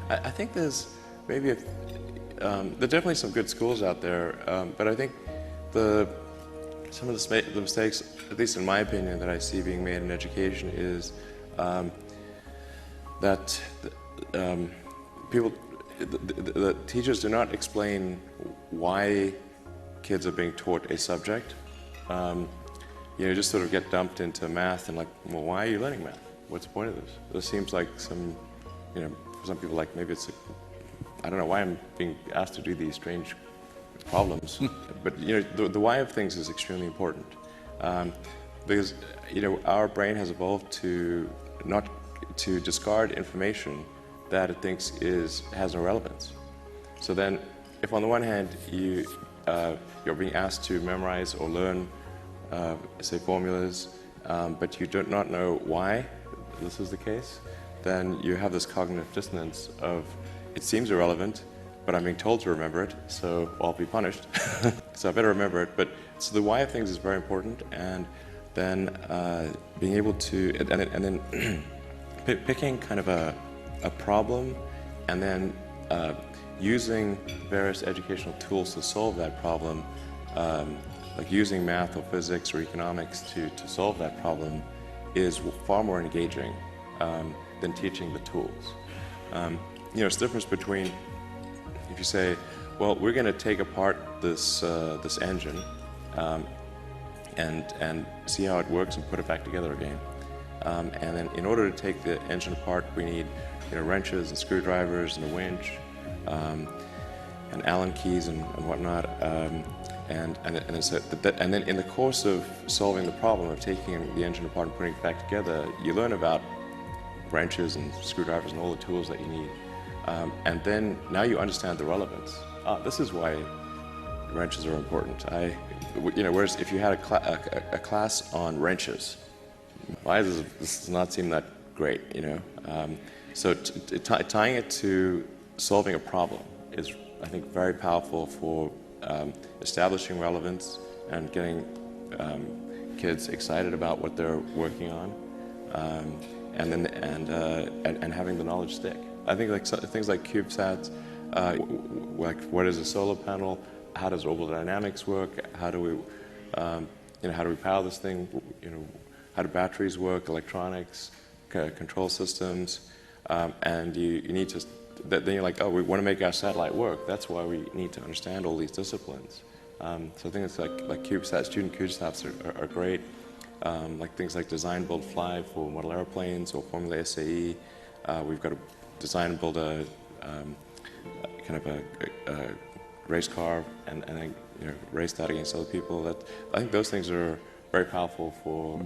I think there's maybe there are definitely some good schools out there, but I think some of the mistakes, at least in my opinion, that I see being made in education is that the teachers do not explain why kids are being taught a subject. You just sort of get dumped into math and like, well, why are you learning math? What's the point of this? This seems like some, for some people, like maybe it's, I don't know why I'm being asked to do these strange problems. But the why of things is extremely important, because our brain has evolved to not to discard information that it thinks has no relevance. So then, if on the one hand you're being asked to memorize or learn, say, formulas, but you do not know why this is the case, then you have this cognitive dissonance of, it seems irrelevant, but I'm being told to remember it, so I'll be punished. So I better remember it. But so the why of things is very important, and then being able to, and then picking kind of a problem, and then using various educational tools to solve that problem, like using math or physics or economics to solve that problem, is far more engaging than teaching the tools. It's the difference between if you say, well, we're going to take apart this engine and see how it works and put it back together again. And then in order to take the engine apart, we need wrenches and screwdrivers and a winch and Allen keys and whatnot. And then in the course of solving the problem of taking the engine apart and putting it back together, you learn about wrenches and screwdrivers and all the tools that you need. And then now you understand the relevance. This is why wrenches are important. Whereas if you had a class on wrenches, why does this not seem that great? So tying it to solving a problem is, I think, very powerful for establishing relevance and getting kids excited about what they're working on, and having the knowledge stick. I think things like CubeSats, like what is a solar panel, how does orbital dynamics work, how do we power this thing, how do batteries work, electronics, control systems, and you need to. Then you're like, oh, we want to make our satellite work. That's why we need to understand all these disciplines. So I think it's like CubeSats, student CubeSats are great. Like things like design, build, fly for model airplanes or Formula SAE. We've got to design and build a kind of a race car and then race that against other people. I think those things are very powerful for